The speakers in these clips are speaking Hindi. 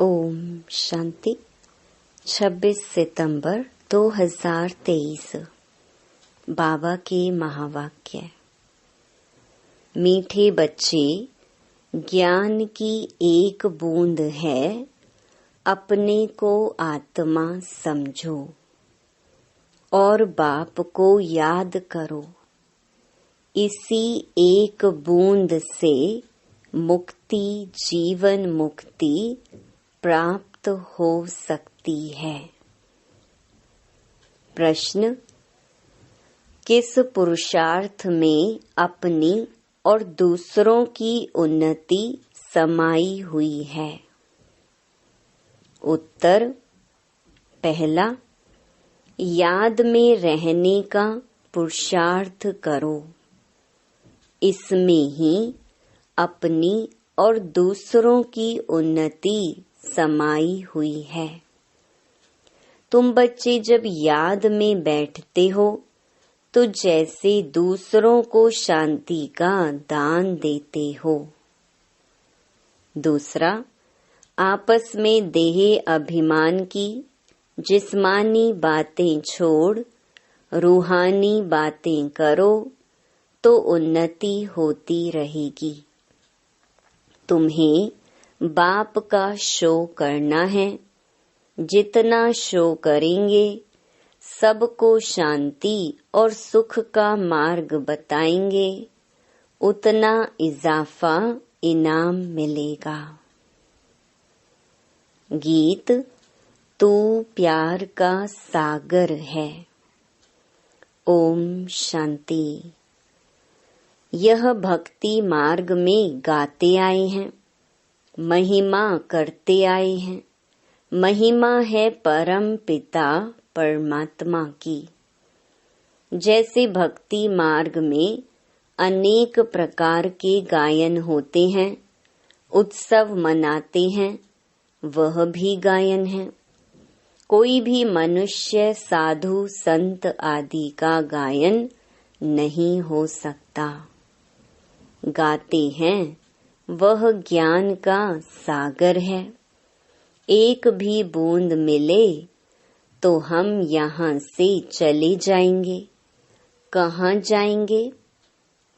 ओम शांति। 26 सितंबर 2023। बाबा के महावाक्य। मीठे बच्चे, ज्ञान की एक बूंद है, अपने को आत्मा समझो और बाप को याद करो। इसी एक बूंद से मुक्ति, जीवन मुक्ति प्राप्त हो सकती है। प्रश्न: किस पुरुषार्थ में अपनी और दूसरों की उन्नति समाई हुई है? उत्तर: पहला, याद में रहने का पुरुषार्थ करो। इसमें ही अपनी और दूसरों की उन्नति समाई हुई है। तुम बच्चे जब याद में बैठते हो तो जैसे दूसरों को शांति का दान देते हो। दूसरा, आपस में देह अभिमान की जिस्मानी बातें छोड़ रूहानी बातें करो तो उन्नति होती रहेगी। तुम्हें बाप का शो करना है। जितना शो करेंगे, सबको शांति और सुख का मार्ग बताएंगे, उतना इजाफा इनाम मिलेगा। गीत: तू प्यार का सागर है। ओम शांति। यह भक्ति मार्ग में गाते आए हैं, महिमा करते आए हैं। महिमा है परम पिता परमात्मा की। जैसे भक्ति मार्ग में अनेक प्रकार के गायन होते हैं, उत्सव मनाते हैं, वह भी गायन है। कोई भी मनुष्य, साधु, संत आदि का गायन नहीं हो सकता। गाते हैं वह ज्ञान का सागर है। एक भी बूंद मिले तो हम यहाँ से चले जाएंगे। कहाँ जाएंगे?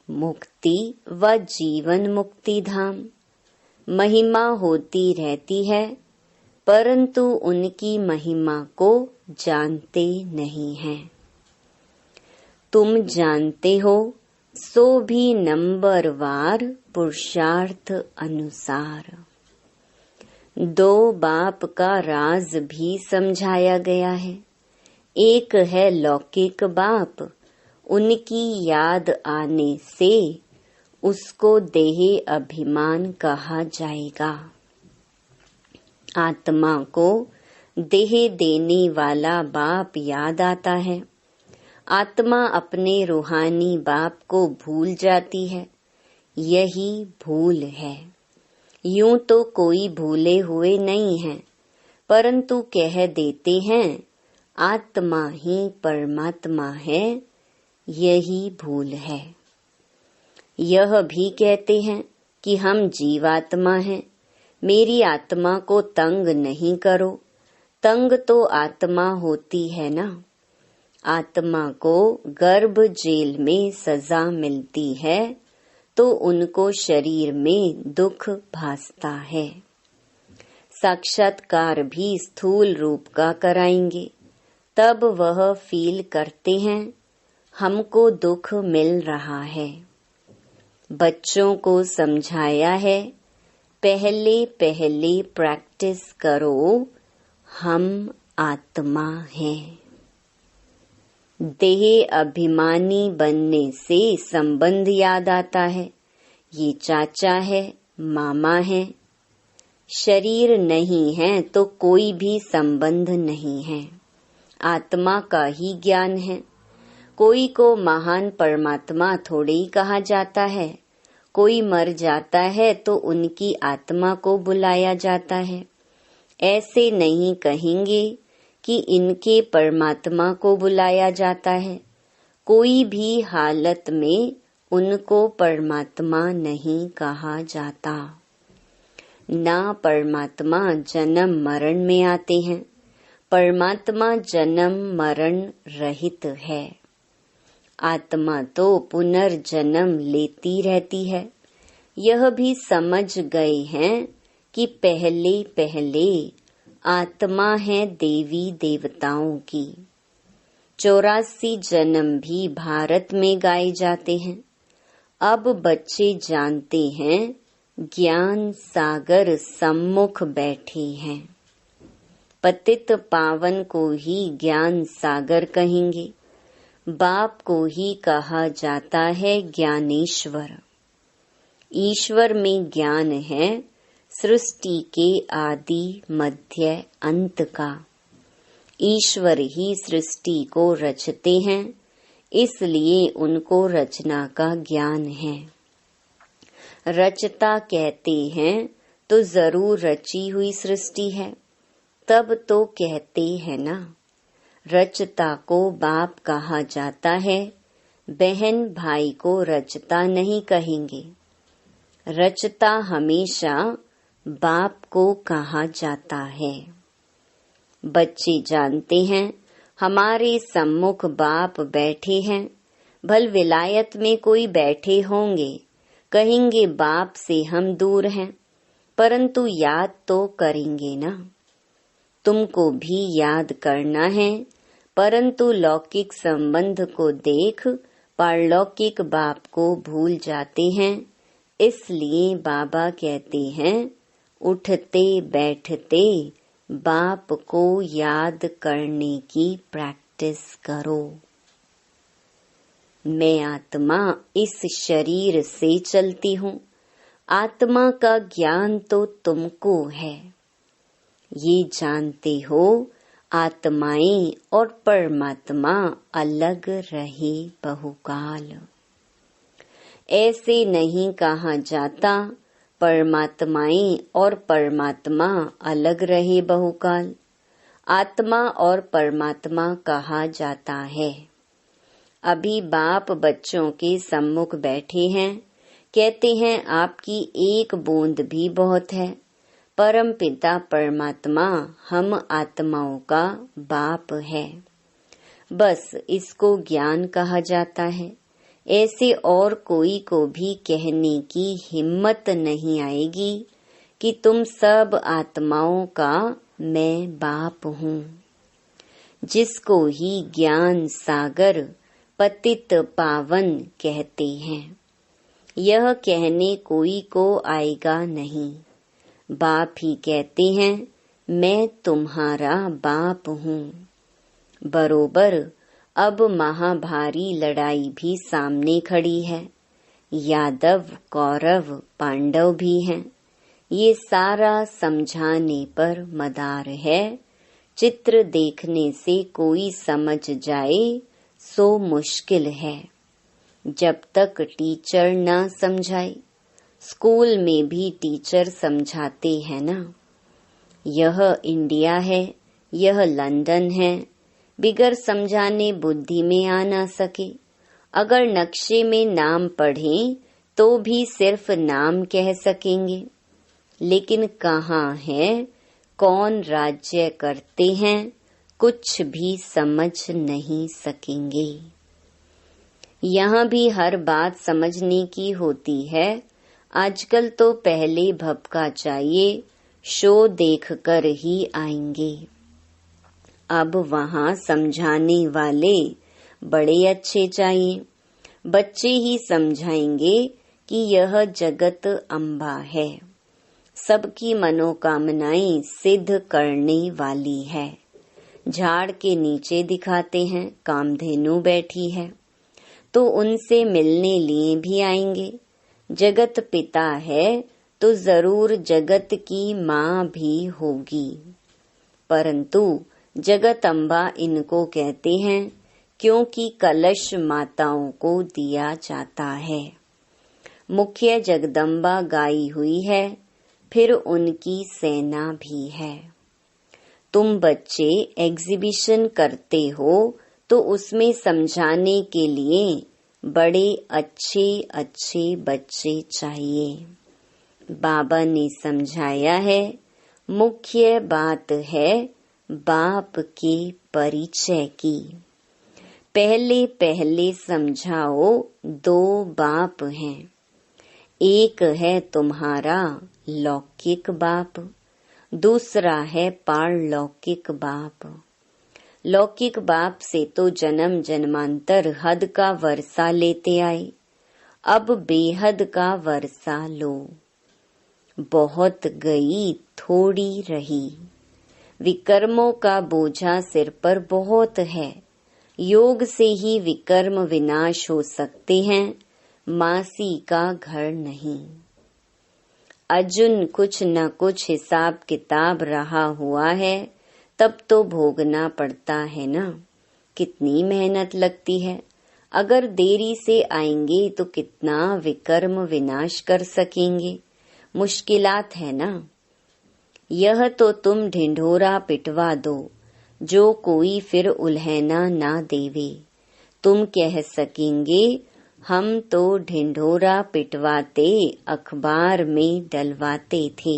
मुक्ति व जीवन मुक्ति धाम। महिमा होती रहती है, परंतु उनकी महिमा को जानते नहीं हैं। तुम जानते हो सो भी नंबरवार पुरुषार्थ अनुसार। दो बाप का राज भी समझाया गया है। एक है लौकिक बाप, उनकी याद आने से उसको देह अभिमान कहा जाएगा। आत्मा को देह देने वाला बाप याद आता है। आत्मा अपने रूहानी बाप को भूल जाती है। यही भूल है। यूं तो कोई भूले हुए नहीं है, परंतु कह देते हैं आत्मा ही परमात्मा है। यही भूल है। यह भी कहते हैं कि हम जीवात्मा हैं, मेरी आत्मा को तंग नहीं करो। तंग तो आत्मा होती है ना। आत्मा को गर्भ जेल में सजा मिलती है तो उनको शरीर में दुख भासता है। साक्षात्कार भी स्थूल रूप का कराएंगे, तब वह फील करते हैं हमको दुख मिल रहा है। बच्चों को समझाया है, पहले पहले प्रैक्टिस करो, हम आत्मा हैं। देह अभिमानी बनने से संबंध याद आता है। ये चाचा है, मामा है। शरीर नहीं है तो कोई भी संबंध नहीं है। आत्मा का ही ज्ञान है। कोई को महान परमात्मा थोड़े ही कहा जाता है। कोई मर जाता है तो उनकी आत्मा को बुलाया जाता है। ऐसे नहीं कहेंगे कि इनके परमात्मा को बुलाया जाता है। कोई भी हालत में उनको परमात्मा नहीं कहा जाता। ना परमात्मा जन्म मरण में आते हैं। परमात्मा जन्म मरण रहित है। आत्मा तो पुनर्जन्म लेती रहती है। यह भी समझ गए हैं कि पहले पहले आत्मा है देवी देवताओं की। 84 जन्म भी भारत में गाए जाते हैं। अब बच्चे जानते हैं ज्ञान सागर सम्मुख बैठे हैं। पतित पावन को ही ज्ञान सागर कहेंगे। बाप को ही कहा जाता है ज्ञानेश्वर। ईश्वर में ज्ञान है सृष्टि के आदि मध्य अंत का। ईश्वर ही सृष्टि को रचते हैं, इसलिए उनको रचना का ज्ञान है। रचता कहते हैं तो जरूर रची हुई सृष्टि है, तब तो कहते हैं ना। रचता को बाप कहा जाता है, बहन भाई को रचता नहीं कहेंगे। रचता हमेशा बाप को कहा जाता है। बच्चे जानते हैं हमारे सम्मुख बाप बैठे हैं। भल विलायत में कोई बैठे होंगे, कहेंगे बाप से हम दूर हैं, परंतु याद तो करेंगे ना। तुमको भी याद करना है, परंतु लौकिक संबंध को देख पारलौकिक बाप को भूल जाते हैं। इसलिए बाबा कहते हैं उठते बैठते बाप को याद करने की प्रैक्टिस करो। मैं आत्मा इस शरीर से चलती हूँ। आत्मा का ज्ञान तो तुमको है। ये जानते हो आत्माएं और परमात्मा अलग रहे बहुकाल। ऐसे नहीं कहा जाता परमात्माएं और परमात्मा अलग रहे बहुकाल। आत्मा और परमात्मा कहा जाता है। अभी बाप बच्चों के सम्मुख बैठे हैं, कहते हैं आपकी एक बूंद भी बहुत है। परम पिता परमात्मा हम आत्माओं का बाप है। बस इसको ज्ञान कहा जाता है। ऐसे और कोई को भी कहने की हिम्मत नहीं आएगी कि तुम सब आत्माओं का मैं बाप हूँ। जिसको ही ज्ञान सागर पतित पावन कहते हैं, यह कहने कोई को आएगा नहीं। बाप ही कहते हैं मैं तुम्हारा बाप हूँ। बरोबर अब महाभारी लड़ाई भी सामने खड़ी है। यादव कौरव पांडव भी हैं। ये सारा समझाने पर मदार है। चित्र देखने से कोई समझ जाए सो मुश्किल है, जब तक टीचर ना समझाए। स्कूल में भी टीचर समझाते हैं ना। यह इंडिया है, यह लंदन है। बिगर समझाने बुद्धि में आ ना सके। अगर नक्शे में नाम पढ़ें तो भी सिर्फ नाम कह सकेंगे, लेकिन कहाँ है, कौन राज्य करते हैं, कुछ भी समझ नहीं सकेंगे। यहाँ भी हर बात समझने की होती है। आजकल तो पहले भपका चाहिए, शो देखकर ही आएंगे। अब वहाँ समझाने वाले बड़े अच्छे चाहिए। बच्चे ही समझाएंगे कि यह जगत अम्बा है, सबकी मनोकामनाएं सिद्ध करने वाली है। झाड़ के नीचे दिखाते हैं कामधेनु बैठी है, तो उनसे मिलने लिए भी आएंगे। जगत पिता है तो जरूर जगत की माँ भी होगी, परंतु जगत अम्बा इनको कहते हैं क्योंकि कलश माताओं को दिया जाता है। मुख्य जगदम्बा गाई हुई है, फिर उनकी सेना भी है। तुम बच्चे एग्जीबिशन करते हो तो उसमें समझाने के लिए बड़े अच्छे अच्छे बच्चे चाहिए। बाबा ने समझाया है, मुख्य बात है बाप के परिचय की। पहले पहले समझाओ, दो बाप हैं। एक है तुम्हारा लौकिक बाप, दूसरा है पारलौकिक बाप। लौकिक बाप से तो जन्म जन्मांतर हद का वर्षा लेते आए, अब बेहद का वर्षा लो। बहुत गई थोड़ी रही, विकर्मों का बोझा सिर पर बहुत है। योग से ही विकर्म विनाश हो सकते हैं, मासी का घर नहीं। अर्जुन कुछ न कुछ हिसाब किताब रहा हुआ है, तब तो भोगना पड़ता है ना। कितनी मेहनत लगती है। अगर देरी से आएंगे तो कितना विकर्म विनाश कर सकेंगे। मुश्किलात है ना। यह तो तुम ढिंढोरा पिटवा दो, जो कोई फिर उल्हैना ना देवे। तुम कह सकेंगे, हम तो ढिंढोरा पिटवाते अखबार में डलवाते थे।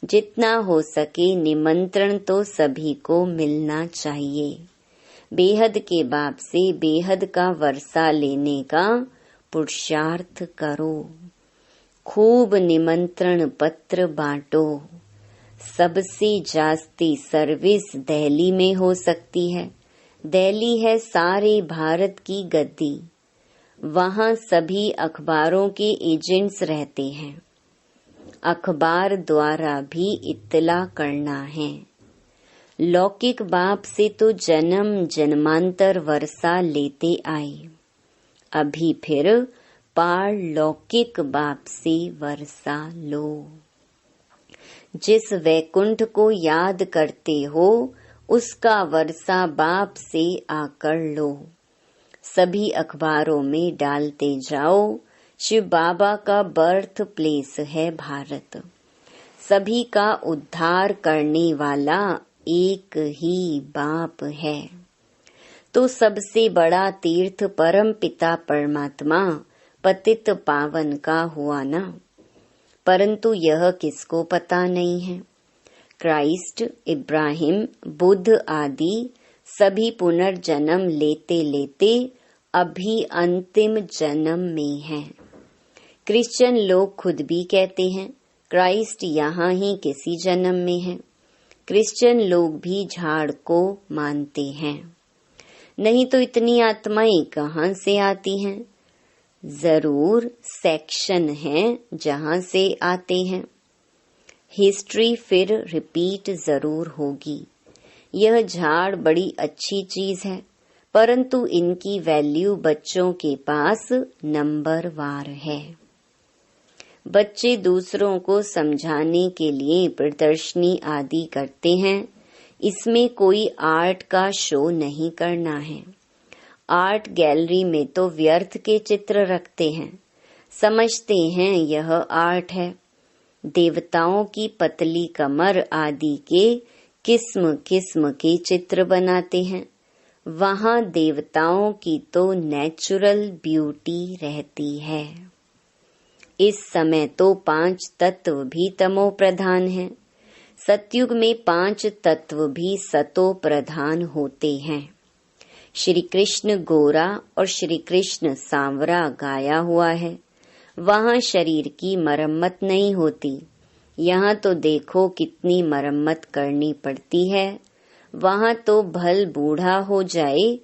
जितना हो सके निमंत्रण तो सभी को मिलना चाहिए। बेहद के बाप से बेहद का वर्षा लेने का पुरुषार्थ करो। खूब निमंत्रण पत्र बांटो। सबसे जास्ती सर्विस दिल्ली में हो सकती है। दिल्ली है सारे भारत की गद्दी। वहाँ सभी अखबारों के एजेंट्स रहते हैं। अखबार द्वारा भी इत्तला करना है। लौकिक बाप से तो जन्म जन्मांतर वर्षा लेते आए, अभी फिर पारलौकिक बाप से वर्षा लो। जिस वैकुंठ को याद करते हो, उसका वर्षा बाप से आकर लो। सभी अखबारों में डालते जाओ, शिव बाबा का बर्थ प्लेस है भारत। सभी का उद्धार करने वाला एक ही बाप है। तो सबसे बड़ा तीर्थ परम पिता परमात्मा पतित पावन का हुआ ना। परंतु यह किसको पता नहीं है। क्राइस्ट, इब्राहिम, बुद्ध आदि सभी पुनर्जन्म लेते लेते अभी अंतिम जन्म में हैं। क्रिश्चियन लोग खुद भी कहते हैं क्राइस्ट यहाँ ही किसी जन्म में है। क्रिश्चियन लोग भी झाड़ को मानते हैं। नहीं तो इतनी आत्माएं कहाँ से आती हैं? जरूर सेक्शन है जहाँ से आते हैं। हिस्ट्री फिर रिपीट जरूर होगी। यह झाड़ बड़ी अच्छी चीज है, परंतु इनकी वैल्यू बच्चों के पास नंबरवार है। बच्चे दूसरों को समझाने के लिए प्रदर्शनी आदि करते हैं। इसमें कोई आर्ट का शो नहीं करना है। आर्ट गैलरी में तो व्यर्थ के चित्र रखते हैं, समझते हैं यह आर्ट है। देवताओं की पतली कमर आदि के किस्म किस्म के चित्र बनाते हैं। वहाँ देवताओं की तो नेचुरल ब्यूटी रहती है। इस समय तो 5 तत्व भी तमो प्रधान हैं। सतयुग में 5 तत्व भी सतो प्रधान होते हैं। श्री कृष्ण गोरा और श्री कृष्ण सांवरा गाया हुआ है। वहाँ शरीर की मरम्मत नहीं होती। यहाँ तो देखो कितनी मरम्मत करनी पड़ती है। वहाँ तो भल बूढ़ा हो जाए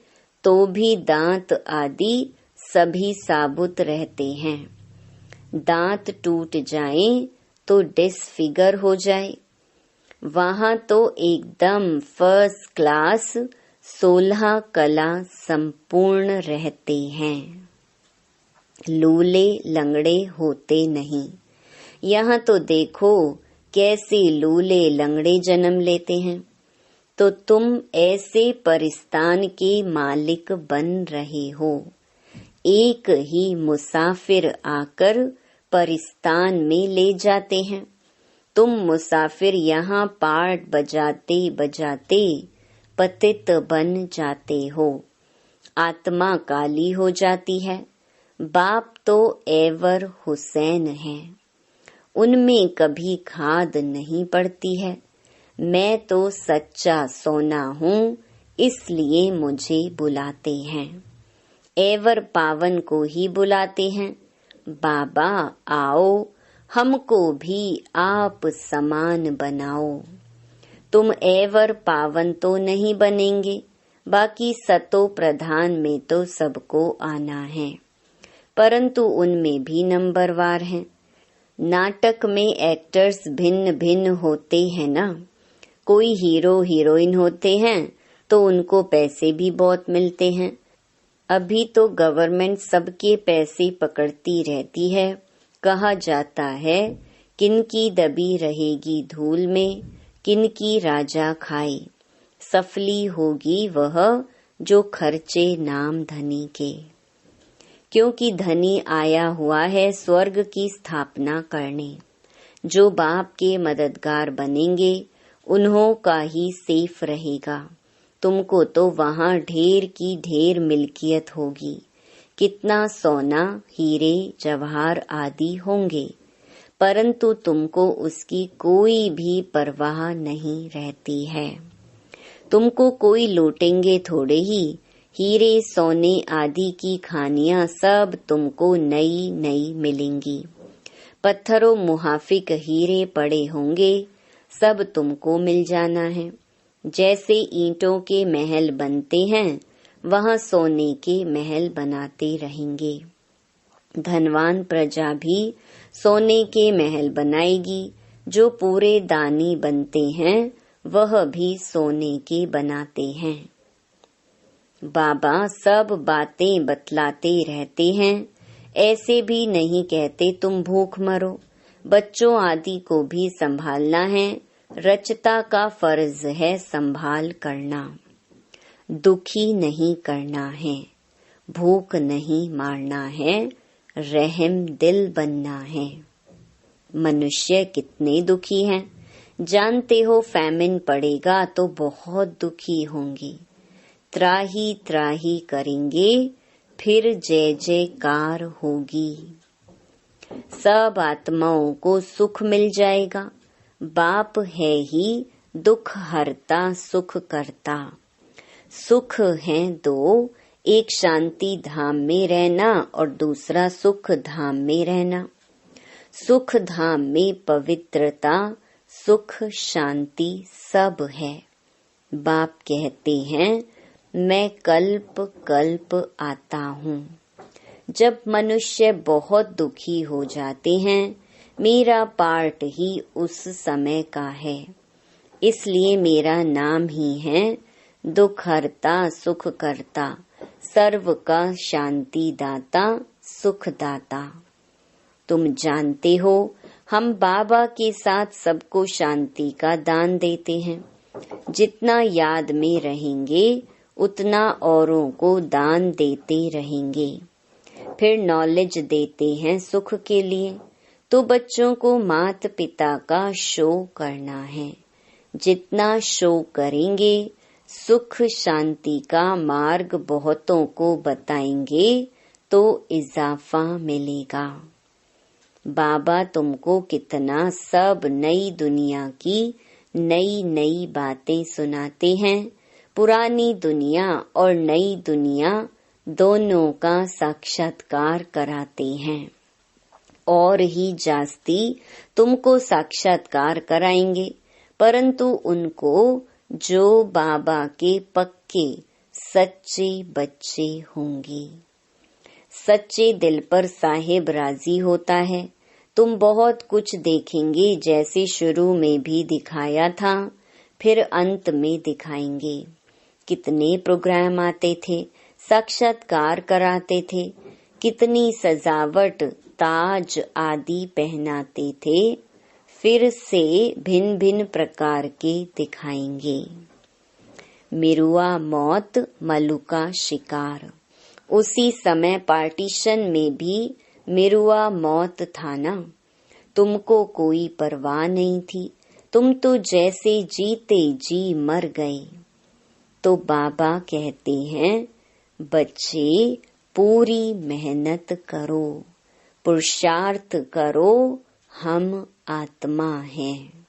तो भी दांत आदि सभी साबुत रहते हैं। दांत टूट जाएं तो डिसफिगर हो जाए। वहाँ तो एकदम फर्स्ट क्लास 16 कला संपूर्ण रहते हैं। लूले लंगड़े होते नहीं। यहाँ तो देखो कैसे लूले लंगड़े जन्म लेते हैं। तो तुम ऐसे परिस्तान के मालिक बन रहे हो। एक ही मुसाफिर आकर परिस्तान में ले जाते हैं। तुम मुसाफिर यहाँ पार्ट बजाते बजाते पतित बन जाते हो। आत्मा काली हो जाती है। बाप तो एवर हुसैन है। उनमें कभी खाद नहीं पड़ती है। मैं तो सच्चा सोना हूँ, इसलिए मुझे बुलाते हैं। एवर पावन को ही बुलाते हैं। बाबा आओ, हमको भी आप समान बनाओ। तुम एवर पावन तो नहीं बनेंगे, बाकी सतो प्रधान में तो सबको आना है, परंतु उनमें भी नंबरवार हैं। नाटक में एक्टर्स भिन्न भिन्न होते हैं ना। कोई हीरो हीरोइन होते हैं तो उनको पैसे भी बहुत मिलते हैं। अभी तो गवर्नमेंट सबके पैसे पकड़ती रहती है। कहा जाता है किनकी दबी रहेगी धूल में, किनकी राजा खाए। सफली होगी वह जो खर्चे नाम धनी के, क्योंकि धनी आया हुआ है स्वर्ग की स्थापना करने। जो बाप के मददगार बनेंगे उन्हों का ही सेफ रहेगा। तुमको तो वहाँ ढेर की ढेर मिल्कियत होगी। कितना सोना, हीरे, जवाहर आदि होंगे, परंतु तुमको उसकी कोई भी परवाह नहीं रहती है। तुमको कोई लूटेंगे थोड़े ही। हीरे सोने आदि की खानियां सब तुमको नई नई मिलेंगी। पत्थरों मुहाफिक हीरे पड़े होंगे, सब तुमको मिल जाना है। जैसे ईंटों के महल बनते हैं, वहाँ सोने के महल बनाते रहेंगे। धनवान प्रजा भी सोने के महल बनाएगी। जो पूरे दानी बनते हैं वह भी सोने के बनाते हैं। बाबा सब बातें बतलाते रहते हैं। ऐसे भी नहीं कहते तुम भूख मरो। बच्चों आदि को भी संभालना है। रचता का फर्ज है संभाल करना। दुखी नहीं करना है, भूख नहीं मारना है, रहम दिल बनना है। मनुष्य कितने दुखी हैं। जानते हो फैमिन पड़ेगा तो बहुत दुखी होंगे। त्राही त्राही करेंगे, फिर जय जयकार होगी। सब आत्माओं को सुख मिल जाएगा। बाप है ही दुख हरता सुख करता। सुख है दो, एक शांति धाम में रहना और दूसरा सुख धाम में रहना। सुख धाम में पवित्रता, सुख, शांति सब है। बाप कहते हैं मैं कल्प कल्प आता हूँ। जब मनुष्य बहुत दुखी हो जाते हैं, मेरा पार्ट ही उस समय का है। इसलिए मेरा नाम ही है दुख हरता सुख करता, सर्व का शांति दाता सुख दाता। तुम जानते हो हम बाबा के साथ सबको शांति का दान देते हैं। जितना याद में रहेंगे उतना औरों को दान देते रहेंगे। फिर नॉलेज देते हैं सुख के लिए। तो बच्चों को माता पिता का शो करना है। जितना शो करेंगे, सुख शांति का मार्ग बहुतों को बताएंगे तो इजाफा मिलेगा। बाबा तुमको कितना सब नई दुनिया की नई नई बातें सुनाते हैं। पुरानी दुनिया और नई दुनिया दोनों का साक्षात्कार कराते हैं। और ही जास्ती तुमको साक्षात्कार कराएंगे, परंतु उनको जो बाबा के पक्के सच्चे बच्चे होंगे। सच्चे दिल पर साहिब राजी होता है। तुम बहुत कुछ देखेंगे, जैसे शुरू में भी दिखाया था, फिर अंत में दिखाएंगे। कितने प्रोग्राम आते थे, साक्षात्कार कराते थे, कितनी सजावट ताज आदि पहनाते थे, फिर से भिन्न भिन्न प्रकार के दिखाएंगे। मिरुआ मौत, मलुका शिकार। उसी समय पार्टीशन में भी मिरुआ मौत था ना। तुमको कोई परवाह नहीं थी। तुम तो जैसे जीते जी मर गए। तो बाबा कहते हैं बच्चे पूरी मेहनत करो, पुरुषार्थ करो, हम आत्मा हैं।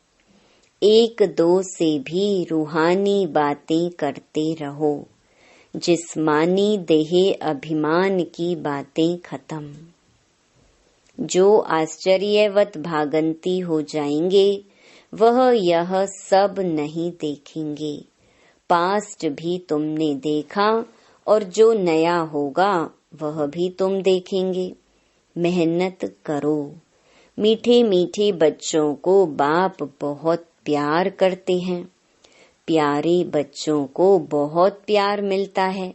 एक दो से भी रूहानी बातें करते रहो, जिस्मानी देह अभिमान की बातें खत्म। जो आश्चर्यवत भागंती हो जाएंगे वह यह सब नहीं देखेंगे। पास्ट भी तुमने देखा और जो नया होगा वह भी तुम देखेंगे। मेहनत करो। मीठे मीठे बच्चों को बाप बहुत प्यार करते हैं। प्यारे बच्चों को बहुत प्यार मिलता है।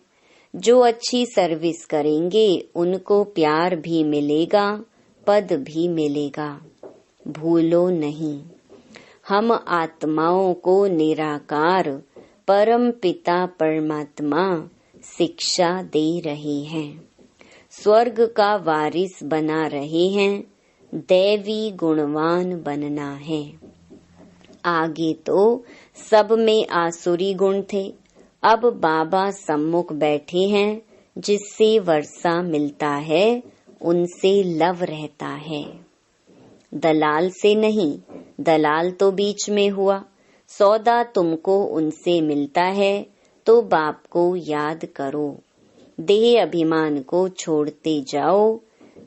जो अच्छी सर्विस करेंगे उनको प्यार भी मिलेगा, पद भी मिलेगा। भूलो नहीं, हम आत्माओं को निराकार परम पिता परमात्मा शिक्षा दे रहे हैं। स्वर्ग का वारिस बना रहे हैं। दैवी गुणवान बनना है। आगे तो सब में आसुरी गुण थे। अब बाबा सम्मुख बैठे हैं। जिससे वर्षा मिलता है उनसे लव रहता है। दलाल से नहीं, दलाल तो बीच में हुआ। सौदा तुमको उनसे मिलता है तो बाप को याद करो। देह अभिमान को छोड़ते जाओ।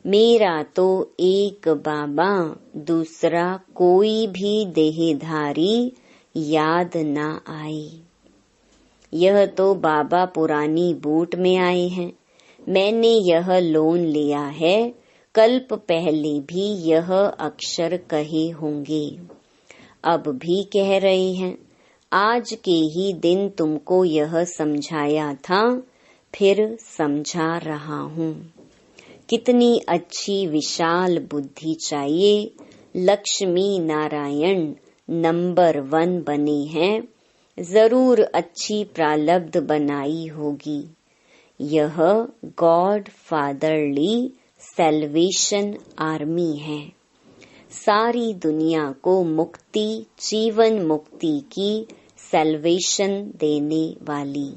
मेरा तो एक बाबा, दूसरा कोई भी देहधारी याद ना आए। यह तो बाबा पुरानी बूट में आए हैं। मैंने यह लोन लिया है। कल्प पहले भी यह अक्षर कहे होंगे, अब भी कह रहे हैं। आज के ही दिन तुमको यह समझाया था, फिर समझा रहा हूँ। कितनी अच्छी विशाल बुद्धि चाहिए। लक्ष्मी नारायण नंबर 1 बने हैं। जरूर अच्छी प्रालब्ध बनाई होगी। यह गॉड फादरली सैल्वेशन आर्मी है। सारी दुनिया को मुक्ति, जीवन मुक्ति की सैल्वेशन देने वाली।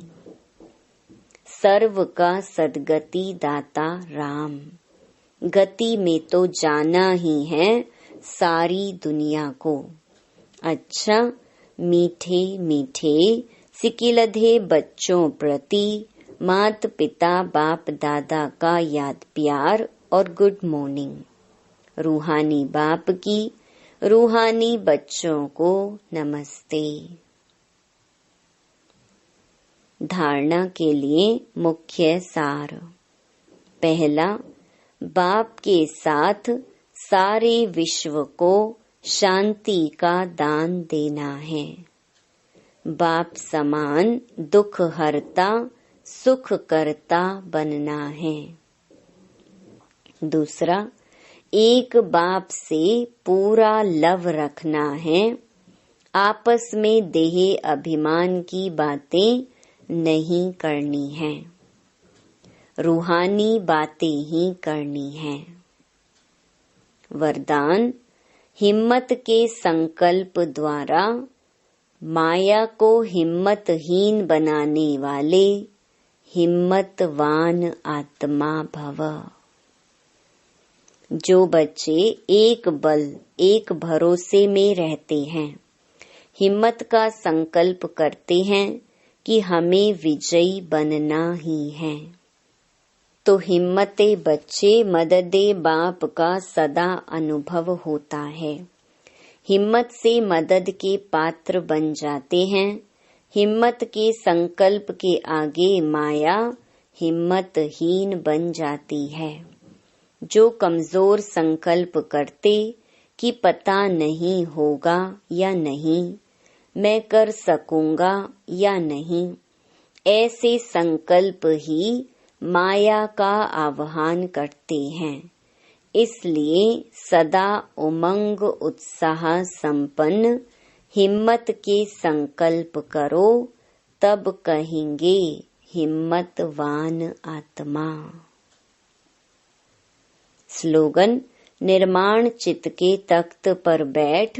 सर्व का सदगति दाता राम। गति में तो जाना ही है सारी दुनिया को। अच्छा, मीठे मीठे सिकिलधे बच्चों प्रति मात पिता बाप दादा का याद प्यार और गुड मॉर्निंग। रूहानी बाप की रूहानी बच्चों को नमस्ते। धारणा के लिए मुख्य सार। पहला, बाप के साथ सारे विश्व को शांति का दान देना है। बाप समान दुख हरता सुख करता बनना है। दूसरा, एक बाप से पूरा लव रखना है। आपस में देह अभिमान की बातें नहीं करनी है। रूहानी बातें ही करनी है। वरदान, हिम्मत के संकल्प द्वारा माया को हिम्मतहीन बनाने वाले हिम्मतवान आत्मा भव। जो बच्चे एक बल एक भरोसे में रहते हैं, हिम्मत का संकल्प करते हैं कि हमें विजयी बनना ही है, तो हिम्मते बच्चे मददे बाप का सदा अनुभव होता है। हिम्मत से मदद के पात्र बन जाते हैं। हिम्मत के संकल्प के आगे माया हिम्मतहीन बन जाती है। जो कमजोर संकल्प करते कि पता नहीं होगा या नहीं, मैं कर सकूंगा या नहीं, ऐसे संकल्प ही माया का आह्वान करते हैं। इसलिए सदा उमंग उत्साह संपन्न हिम्मत के संकल्प करो, तब कहेंगे हिम्मतवान आत्मा। स्लोगन, निर्माण चित्त के तख्त पर बैठ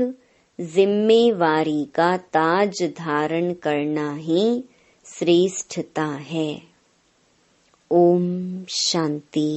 जिम्मेवारी का ताज धारण करना ही श्रेष्ठता है। ओम शांति।